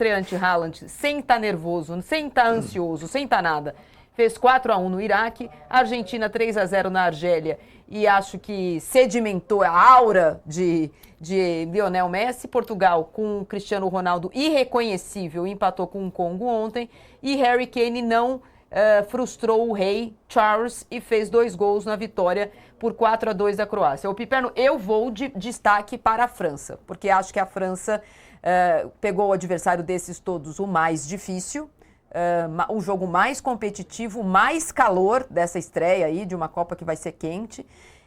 estreante Haaland, sem estar nervoso, sem estar ansioso, sem estar nada, fez 4-1 no Iraque, Argentina 3-0 na Argélia, e acho que sedimentou a aura de Lionel Messi. Portugal, com Cristiano Ronaldo irreconhecível, empatou com o Congo ontem, e Harry Kane não frustrou o rei Charles e fez 2 gols na vitória por 4-2 da Croácia. O Piperno, eu vou de destaque para a França, porque acho que a França pegou o adversário desses todos o mais difícil, o jogo mais competitivo, mais calor dessa estreia aí, de uma Copa que vai ser quente,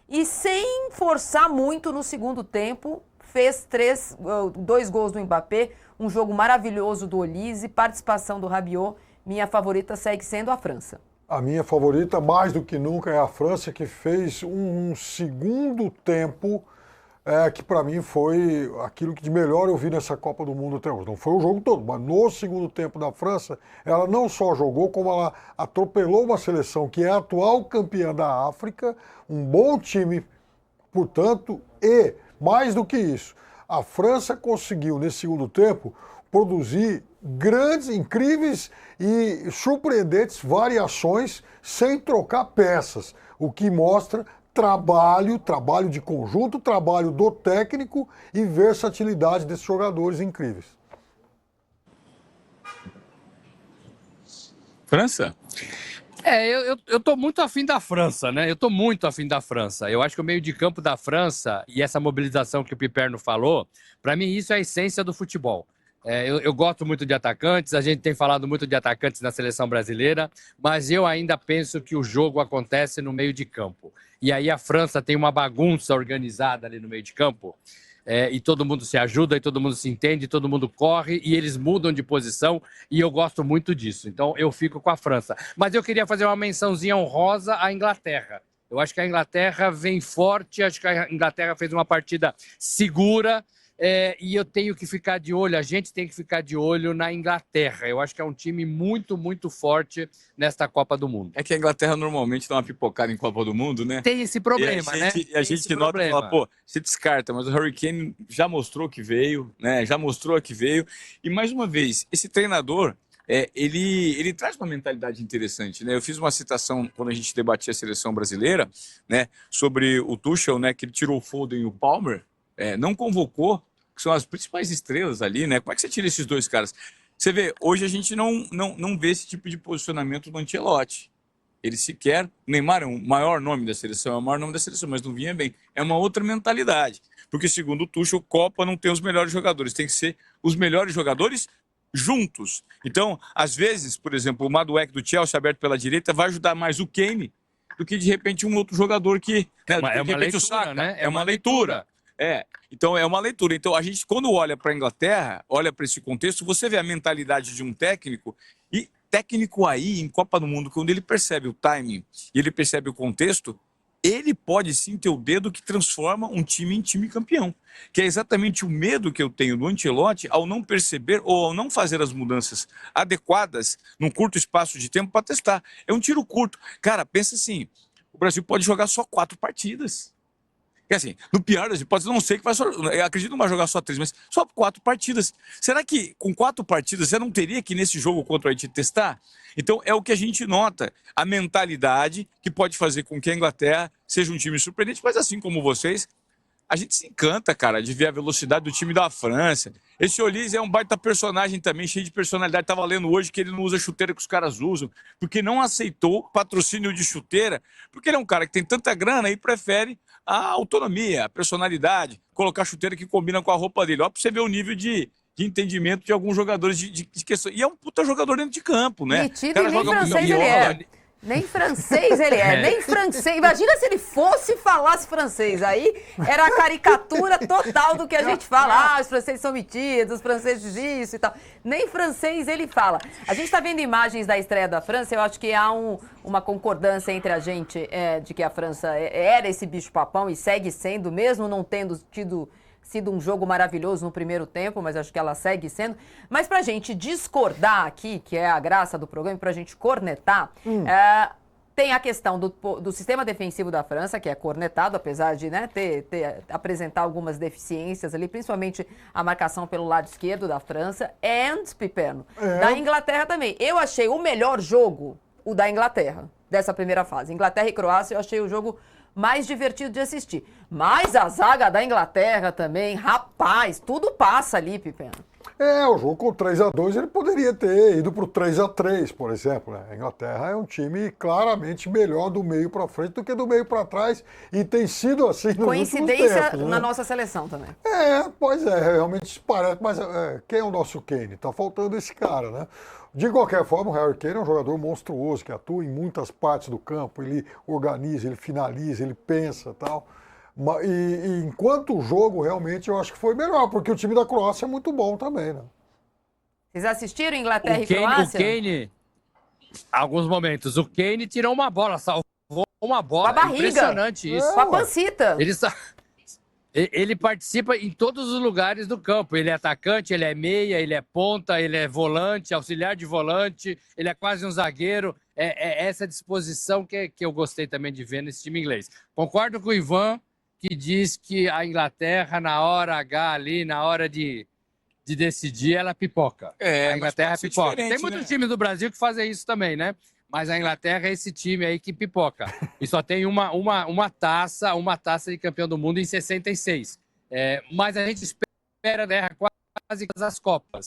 e sem forçar muito no segundo tempo, fez 2 gols do Mbappé, um jogo maravilhoso do Olise, participação do Rabiot. Minha favorita segue sendo a França. A minha favorita, mais do que nunca, é a França, que fez um segundo tempo que para mim foi aquilo que de melhor eu vi nessa Copa do Mundo até hoje. Não foi o jogo todo, mas no segundo tempo da França, ela não só jogou, como ela atropelou uma seleção que é a atual campeã da África, um bom time, portanto, e mais do que isso, a França conseguiu nesse segundo tempo produzir grandes, incríveis e surpreendentes variações sem trocar peças, o que mostra trabalho de conjunto, trabalho do técnico e versatilidade desses jogadores incríveis. França? Eu tô muito afim da França, né? Eu tô muito afim da França. Eu acho que o meio de campo da França e essa mobilização que o Piperno falou, para mim isso é a essência do futebol. Eu gosto muito de atacantes, a gente tem falado muito de atacantes na seleção brasileira, mas eu ainda penso que o jogo acontece no meio de campo. E aí a França tem uma bagunça organizada ali no meio de campo, e todo mundo se ajuda, e todo mundo se entende, todo mundo corre, e eles mudam de posição, e eu gosto muito disso. Então eu fico com a França. Mas eu queria fazer uma mençãozinha honrosa à Inglaterra. Eu acho que a Inglaterra vem forte, acho que a Inglaterra fez uma partida segura, e eu tenho que ficar de olho, a gente tem que ficar de olho na Inglaterra. Eu acho que é um time muito, muito forte nesta Copa do Mundo. É que a Inglaterra normalmente dá uma pipocada em Copa do Mundo, né? Tem esse problema, né? E a gente nota e fala, pô, se descarta, mas o Harry Kane já mostrou que veio, né? Já mostrou que veio. E mais uma vez, esse treinador, ele traz uma mentalidade interessante, né? Eu fiz uma citação quando a gente debatia a seleção brasileira, né? Sobre o Tuchel, né? Que ele tirou o Foden e o Palmer, não convocou, que são as principais estrelas ali, né? Como é que você tira esses 2 caras? Você vê, hoje a gente não vê esse tipo de posicionamento do Ancelotti. Ele sequer... O Neymar é o maior nome da seleção, mas não vinha bem. É uma outra mentalidade. Porque, segundo o Tuchel, Copa não tem os melhores jogadores. Tem que ser os melhores jogadores juntos. Então, às vezes, por exemplo, o Madueke do Chelsea aberto pela direita vai ajudar mais o Kane do que, de repente, um outro jogador que... É uma leitura, né? É uma leitura. Então é uma leitura. Então a gente, quando olha para a Inglaterra, olha para esse contexto, você vê a mentalidade de um técnico, e técnico aí, em Copa do Mundo, quando ele percebe o timing e ele percebe o contexto, ele pode sim ter o dedo que transforma um time em time campeão. Que é exatamente o medo que eu tenho do Ancelotti ao não perceber ou ao não fazer as mudanças adequadas num curto espaço de tempo para testar. É um tiro curto. Cara, pensa assim, o Brasil pode jogar só 4 partidas. Porque assim, no pior das hipóteses, eu não sei que vai só... Eu acredito que não vai jogar só 3, mas só 4 partidas. Será que com 4 partidas você não teria que nesse jogo contra o Haiti testar? Então é o que a gente nota, a mentalidade que pode fazer com que a Inglaterra seja um time surpreendente, mas assim como vocês, a gente se encanta, cara, de ver a velocidade do time da França. Esse Olise é um baita personagem também, cheio de personalidade. Estava lendo hoje que ele não usa chuteira que os caras usam, porque não aceitou patrocínio de chuteira, porque ele é um cara que tem tanta grana e prefere a autonomia, a personalidade, colocar chuteira que combina com a roupa dele. Ó, pra você ver o nível de entendimento de alguns jogadores de questão. E é um puta jogador dentro de campo, né? Metido, e nem francês ele é. Nem francês ele nem francês. Imagina se ele fosse falasse francês. Aí era a caricatura total do que a gente fala. Os franceses são metidos, os franceses isso e tal. Nem francês ele fala. A gente está vendo imagens da estreia da França. Eu acho que há uma concordância entre a gente de que a França era esse bicho-papão e segue sendo, mesmo não tendo sido um jogo maravilhoso no primeiro tempo, mas acho que ela segue sendo. Mas pra gente discordar aqui, que é a graça do programa, pra gente cornetar, Tem a questão do sistema defensivo da França, que é cornetado, apesar de, né, apresentar algumas deficiências ali, principalmente a marcação pelo lado esquerdo da França, Piperno, da Inglaterra também. Eu achei o melhor jogo, o da Inglaterra, dessa primeira fase. Inglaterra e Croácia, eu achei o jogo mais divertido de assistir. Mas a zaga da Inglaterra também, rapaz, tudo passa ali, Piperno. O jogo com 3-2 ele poderia ter ido para o 3-3, por exemplo. Né? A Inglaterra é um time claramente melhor do meio para frente do que do meio para trás e tem sido assim nos últimos tempos. Coincidência na nossa seleção também. Pois é, realmente parece. Mas quem é o nosso Kane? Tá faltando esse cara, né? De qualquer forma, o Harry Kane é um jogador monstruoso que atua em muitas partes do campo. Ele organiza, ele finaliza, ele pensa e tal. E enquanto o jogo, realmente, eu acho que foi melhor, porque o time da Croácia é muito bom também, né? Vocês assistiram Inglaterra e Croácia? O Kane, alguns momentos, o Kane tirou uma bola, salvou uma bola. Com a barriga. Impressionante isso. Com a pancita. Ele participa em todos os lugares do campo. Ele é atacante, ele é meia, ele é ponta, ele é volante, auxiliar de volante, ele é quase um zagueiro. É essa disposição que eu gostei também de ver nesse time inglês. Concordo com o Ivan, que diz que a Inglaterra, na hora H ali, na hora de decidir, ela pipoca. A Inglaterra pipoca. Tem muitos times do Brasil que fazem isso também, né? Mas a Inglaterra é esse time aí que pipoca. E só tem uma taça de campeão do mundo em 66. Mas a gente espera, né, quase as Copas.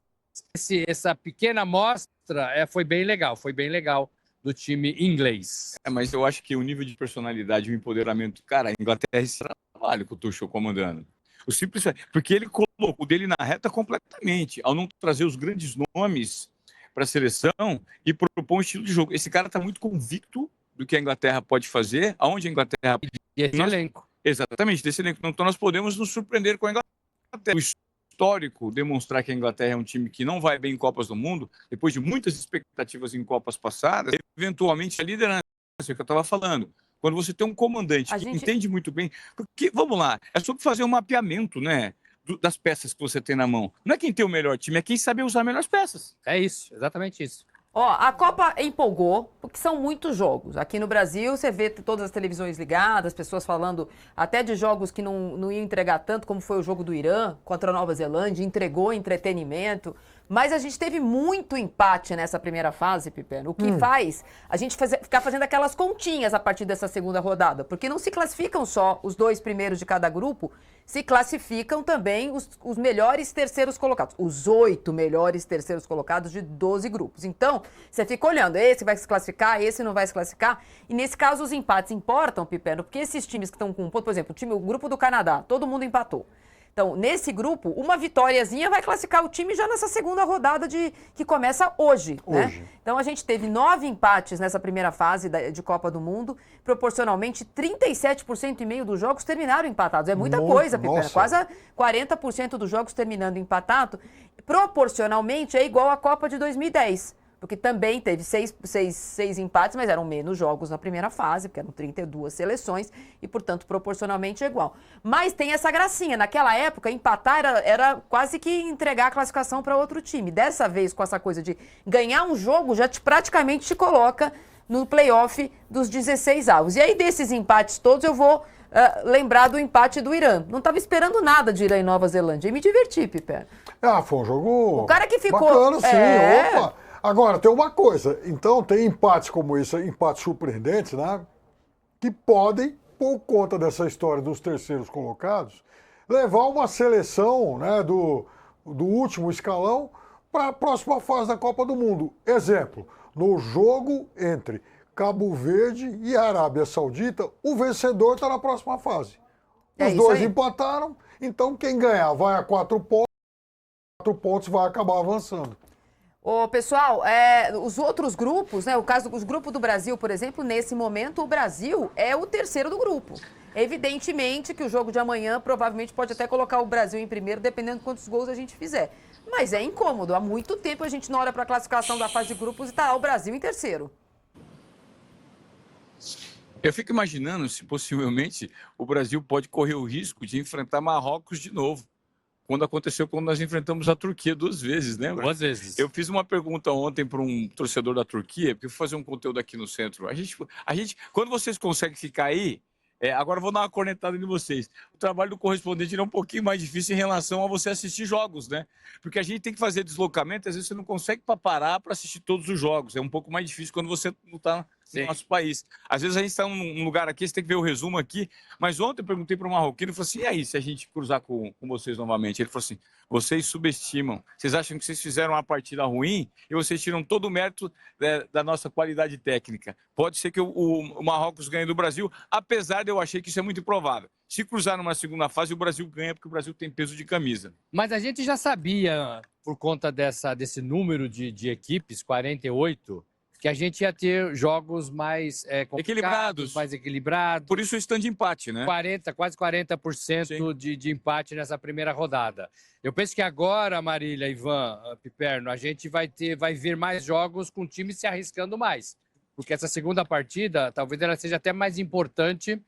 Essa pequena amostra foi bem legal do time inglês. Mas eu acho que o nível de personalidade e o empoderamento, cara, a Inglaterra esse trabalho que o Tuchel comandando. O simples, porque ele colocou o dele na reta completamente, ao não trazer os grandes nomes para a seleção e propor um estilo de jogo. Esse cara está muito convicto do que a Inglaterra pode fazer, aonde a Inglaterra... E esse elenco. Exatamente, desse elenco. Então nós podemos nos surpreender com a Inglaterra. O histórico demonstrar que a Inglaterra é um time que não vai bem em Copas do Mundo, depois de muitas expectativas em Copas passadas, eventualmente a liderança, que eu estava falando. Quando você tem um comandante que entende muito bem... Porque, vamos lá, é sobre fazer um mapeamento, né? Das peças que você tem na mão. Não é quem tem o melhor time, é quem sabe usar melhores peças. É isso, exatamente isso. A Copa empolgou, porque são muitos jogos. Aqui no Brasil, você vê todas as televisões ligadas, pessoas falando até de jogos que não iam entregar tanto, como foi o jogo do Irã contra a Nova Zelândia, entregou entretenimento. Mas a gente teve muito empate nessa primeira fase, Piperno. O que faz a gente ficar fazendo aquelas continhas a partir dessa segunda rodada. Porque não se classificam só os 2 primeiros de cada grupo, se classificam também os melhores terceiros colocados. Os 8 melhores terceiros colocados de 12 grupos. Então, você fica olhando, esse vai se classificar, esse não vai se classificar. E nesse caso, os empates importam, Piperno, porque esses times que estão com... Por exemplo, o grupo do Canadá, todo mundo empatou. Então, nesse grupo, uma vitóriazinha vai classificar o time já nessa segunda rodada que começa hoje, né? Então, a gente teve 9 empates nessa primeira fase de Copa do Mundo. Proporcionalmente, 37,5% dos jogos terminaram empatados. É muita coisa, Piperno. Quase 40% dos jogos terminando empatado. Proporcionalmente, é igual à Copa de 2010. Porque também teve 6 empates, mas eram menos jogos na primeira fase, porque eram 32 seleções, e, portanto, proporcionalmente é igual. Mas tem essa gracinha. Naquela época, empatar era quase que entregar a classificação para outro time. Dessa vez, com essa coisa de ganhar um jogo, já praticamente te coloca no play-off dos 16 avos. E aí, desses empates todos, eu vou lembrar do empate do Irã. Não estava esperando nada de Irã e Nova Zelândia. E me diverti, Piper. Foi um jogo o cara que ficou bacana, sim. Opa! Agora, tem uma coisa. Então, tem empates como esse, empates surpreendentes, né? Que podem, por conta dessa história dos terceiros colocados, levar uma seleção, né, do último escalão para a próxima fase da Copa do Mundo. Exemplo, no jogo entre Cabo Verde e Arábia Saudita, o vencedor está na próxima fase. Os dois empataram, então quem ganhar vai a 4 pontos, 4 pontos vai acabar avançando. Pessoal, os outros grupos, né? O caso dos grupos do Brasil, por exemplo, nesse momento o Brasil é o terceiro do grupo. Evidentemente que o jogo de amanhã provavelmente pode até colocar o Brasil em primeiro, dependendo de quantos gols a gente fizer. Mas é incômodo. Há muito tempo a gente não olha para a classificação da fase de grupos e está o Brasil em terceiro. Eu fico imaginando se possivelmente o Brasil pode correr o risco de enfrentar Marrocos de novo. quando aconteceu quando nós enfrentamos a Turquia 2 vezes, lembra? 2 vezes. Eu fiz uma pergunta ontem para um torcedor da Turquia, porque eu fui fazer um conteúdo aqui no centro. A gente, quando vocês conseguem ficar aí, agora eu vou dar uma cornetada em vocês. O trabalho do correspondente é um pouquinho mais difícil em relação a você assistir jogos, né? Porque a gente tem que fazer deslocamento, às vezes você não consegue parar para assistir todos os jogos. É um pouco mais difícil quando você não está no nosso país. Às vezes a gente está num lugar aqui, você tem que ver o resumo aqui. Mas ontem eu perguntei para um marroquino, ele falou assim, e aí, se a gente cruzar com vocês novamente? Ele falou assim, vocês subestimam. Vocês acham que vocês fizeram uma partida ruim e vocês tiram todo o mérito da nossa qualidade técnica. Pode ser que o Marrocos ganhe do Brasil, apesar de eu achar que isso é muito improvável. Se cruzar numa segunda fase, o Brasil ganha, porque o Brasil tem peso de camisa. Mas a gente já sabia, por conta desse número de equipes, 48, que a gente ia ter jogos mais equilibrados. mais equilibrados. Por isso o stand de empate, né? Quase 40% de empate nessa primeira rodada. Eu penso que agora, Marília, Ivan, Piperno, a gente vai ver mais jogos com times se arriscando mais. Porque essa segunda partida, talvez ela seja até mais importante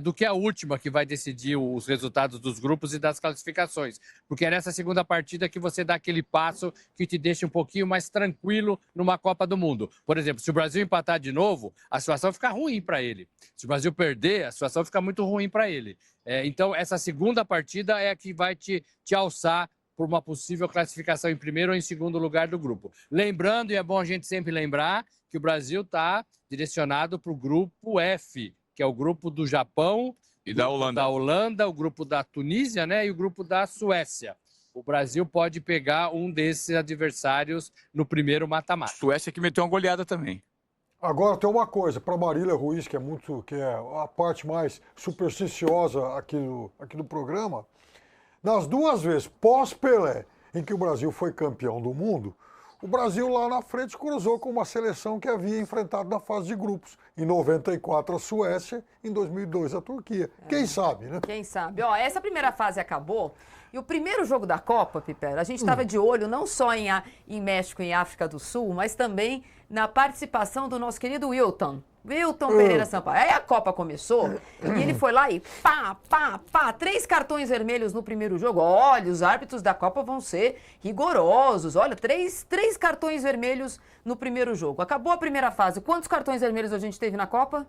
do que a última, que vai decidir os resultados dos grupos e das classificações. Porque é nessa segunda partida que você dá aquele passo que te deixa um pouquinho mais tranquilo numa Copa do Mundo. Por exemplo, se o Brasil empatar de novo, a situação fica ruim para ele. Se o Brasil perder, a situação fica muito ruim para ele. Então, essa segunda partida é a que vai te alçar por uma possível classificação em primeiro ou em segundo lugar do grupo. Lembrando, e é bom a gente sempre lembrar, que o Brasil está direcionado para o grupo F, que é o grupo do Japão e da Holanda, o grupo da Tunísia, né, e o grupo da Suécia. O Brasil pode pegar um desses adversários no primeiro mata-mata. Suécia que meteu uma goleada também. Agora tem uma coisa, para Marília Ruiz, que é a parte mais supersticiosa aqui do programa, nas 2 vezes pós-Pelé, em que o Brasil foi campeão do mundo, o Brasil lá na frente cruzou com uma seleção que havia enfrentado na fase de grupos. Em 94 a Suécia, em 2002 a Turquia. Quem sabe, né? Quem sabe. Ó, essa primeira fase acabou e o primeiro jogo da Copa, Piper, a gente estava de olho não só em México e África do Sul, mas também na participação do nosso querido Wilton Pereira Sampaio. Aí a Copa começou e ele foi lá e pá, 3 cartões vermelhos no primeiro jogo. Olha, os árbitros da Copa vão ser rigorosos. Olha, 3 cartões vermelhos no primeiro jogo. Acabou a primeira fase. Quantos cartões vermelhos a gente teve na Copa?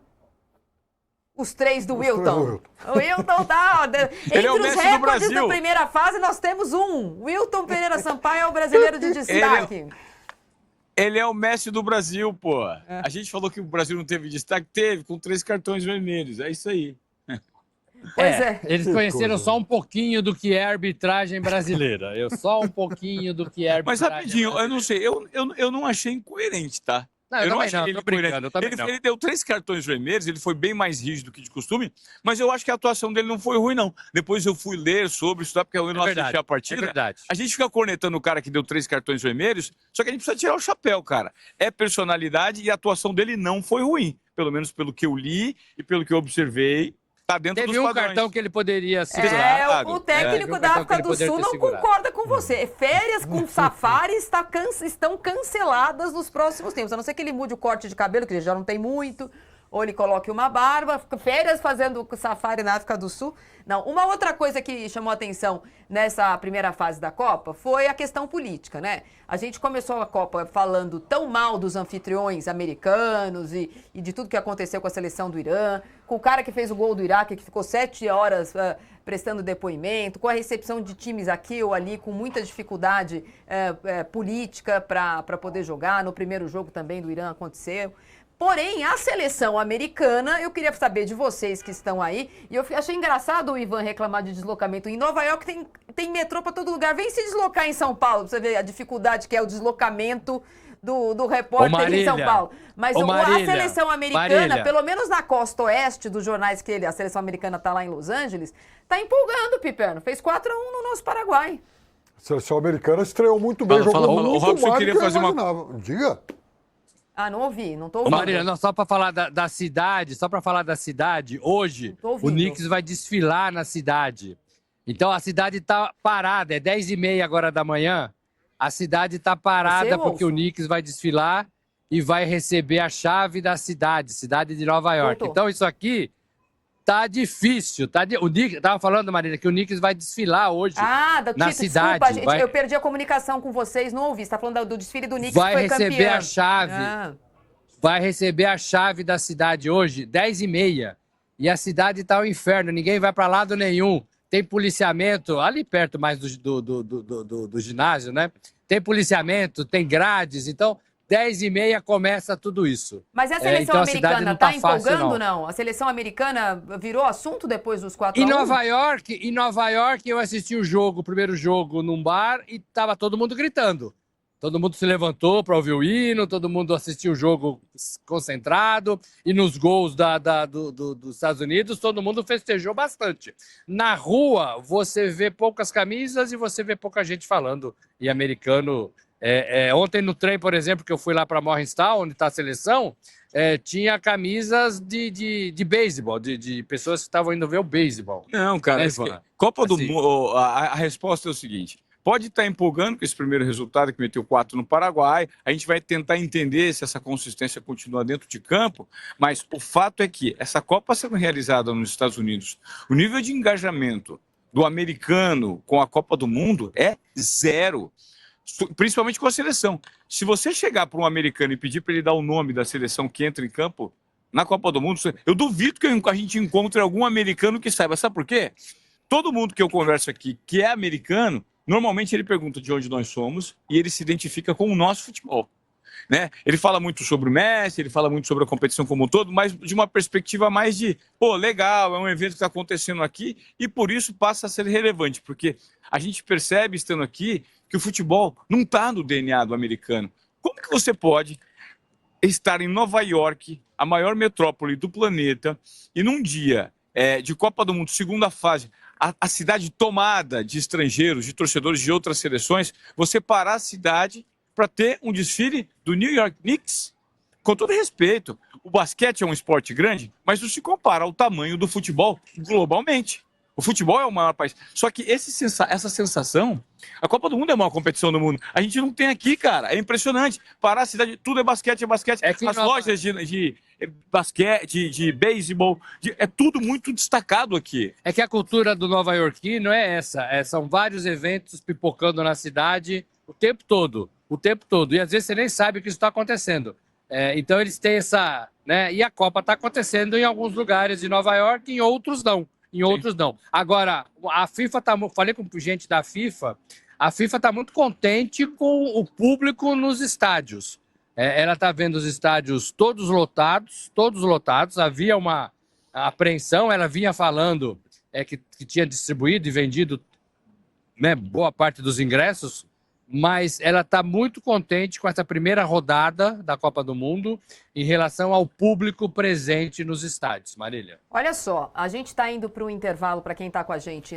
Os 3 do Wilton. O Wilton tá... Entre os recordes da primeira fase, nós temos um. Wilton Pereira Sampaio é o brasileiro de destaque. Ele é o Messi do Brasil, pô. A gente falou que o Brasil não teve destaque. Teve, com 3 cartões vermelhos. É isso aí. Pois é. Eles conheceram só um pouquinho do que é arbitragem brasileira. Só um pouquinho do que é arbitragem. Mas rapidinho, eu não sei. Eu não achei incoerente, tá? Não, eu não achei ele incoerente. Ele deu 3 cartões vermelhos, ele foi bem mais rígido que de costume, mas eu acho que a atuação dele não foi ruim, não. Depois eu fui ler sobre isso, porque eu não assisti a partida. É verdade. A gente fica cornetando o cara que deu 3 cartões vermelhos, só que a gente precisa tirar o chapéu, cara. É personalidade e a atuação dele não foi ruim. Pelo menos pelo que eu li e pelo que eu observei. Tá dentro dos padrões. Teve um cartão que ele poderia segurar. O técnico da África do Sul não concorda com você. Férias com safari estão canceladas nos próximos tempos. A não ser que ele mude o corte de cabelo, que ele já não tem muito, ou ele coloque uma barba. Férias fazendo safari na África do Sul. Não, uma outra coisa que chamou atenção nessa primeira fase da Copa foi a questão política, né? A gente começou a Copa falando tão mal dos anfitriões americanos e de tudo que aconteceu com a seleção do Irã, com o cara que fez o gol do Iraque, que ficou 7 horas prestando depoimento, com a recepção de times aqui ou ali, com muita dificuldade política para poder jogar. No primeiro jogo também do Irã aconteceu. Porém, a seleção americana, eu queria saber de vocês que estão aí, e eu achei engraçado o Ivan reclamar de deslocamento. Em Nova York tem metrô para todo lugar. Vem se deslocar em São Paulo, pra você ver a dificuldade que é o deslocamento do repórter em São Paulo. Mas a seleção americana, pelo menos na costa oeste dos jornais a seleção americana está lá em Los Angeles, está empolgando, Piperno. Fez 4-1 no nosso Paraguai. A seleção americana estreou muito bem, jogou muito o Robson mais queria do que eu fazer imaginava. Diga. Ah, não ouvi, não tô ouvindo. Marília, não, só para falar da cidade, hoje o Knicks vai desfilar na cidade. Então a cidade está parada, é 10h30 agora da manhã. A cidade está parada porque o Knicks vai desfilar e vai receber a chave da cidade de Nova York. Então isso aqui Tá difícil. O Knicks, tava falando, Marina, que o Knicks vai desfilar hoje Tito, na cidade. Desculpa, gente, eu perdi a comunicação com vocês, não ouvi. Você tá falando do desfile do Knicks que vai foi receber campeão. a chave. Vai receber a chave da cidade hoje, 10h30. E a cidade tá um inferno, ninguém vai para lado nenhum. Tem policiamento, ali perto mais do ginásio, né? Tem policiamento, tem grades, então 10h30 começa tudo isso. Mas a seleção então americana não tá empolgando, fácil, não? A seleção americana virou assunto depois dos 4-1? Em Nova York, eu assisti o primeiro jogo num bar e tava todo mundo gritando. Todo mundo se levantou para ouvir o hino, todo mundo assistiu o jogo concentrado, e nos gols dos Estados Unidos, todo mundo festejou bastante. Na rua, você vê poucas camisas e você vê pouca gente falando em americano. Ontem no trem, por exemplo, que eu fui lá para Morristown, onde está a seleção, tinha camisas de beisebol, de pessoas que estavam indo ver o beisebol. Não, cara, Copa do Mundo, a resposta é o seguinte: pode estar empolgando com esse primeiro resultado, que meteu 4 no Paraguai. A gente vai tentar entender se essa consistência continua dentro de campo, mas o fato é que essa Copa sendo realizada nos Estados Unidos, o nível de engajamento do americano com a Copa do Mundo é zero, principalmente com a seleção. Se você chegar para um americano e pedir para ele dar o nome da seleção que entra em campo na Copa do Mundo, eu duvido que a gente encontre algum americano que saiba. Sabe por quê? Todo mundo que eu converso aqui que é americano, normalmente ele pergunta de onde nós somos e ele se identifica com o nosso futebol, né? Ele fala muito sobre o Messi, ele fala muito sobre a competição como um todo, mas de uma perspectiva mais de, legal, é um evento que está acontecendo aqui e por isso passa a ser relevante, porque a gente percebe, estando aqui, que o futebol não está no DNA do americano. Como que você pode estar em Nova York, a maior metrópole do planeta, e num dia de Copa do Mundo, segunda fase, a cidade tomada de estrangeiros, de torcedores de outras seleções, você parar a cidade para ter um desfile do New York Knicks? Com todo respeito, o basquete é um esporte grande, mas não se compara ao tamanho do futebol globalmente. O futebol é o maior país. Só que essa sensação, a Copa do Mundo é a maior competição do mundo. A gente não tem aqui, cara. É impressionante. Parar a cidade, tudo é basquete, é basquete. As lojas de basquete, de beisebol, é tudo muito destacado aqui. É que a cultura do nova-iorquino é essa. São vários eventos pipocando na cidade o tempo todo. O tempo todo. E às vezes você nem sabe que isso está acontecendo. Então eles têm essa, né? E a Copa está acontecendo em alguns lugares de Nova York, em outros não. Em outros não. Agora, a FIFA falei com gente da FIFA, a FIFA está muito contente com o público nos estádios. Ela está vendo os estádios todos lotados. Havia uma apreensão, ela vinha falando que tinha distribuído e vendido, né, boa parte dos ingressos, mas ela está muito contente com essa primeira rodada da Copa do Mundo em relação ao público presente nos estádios. Marília. Olha só, a gente está indo para o intervalo, para quem está com a gente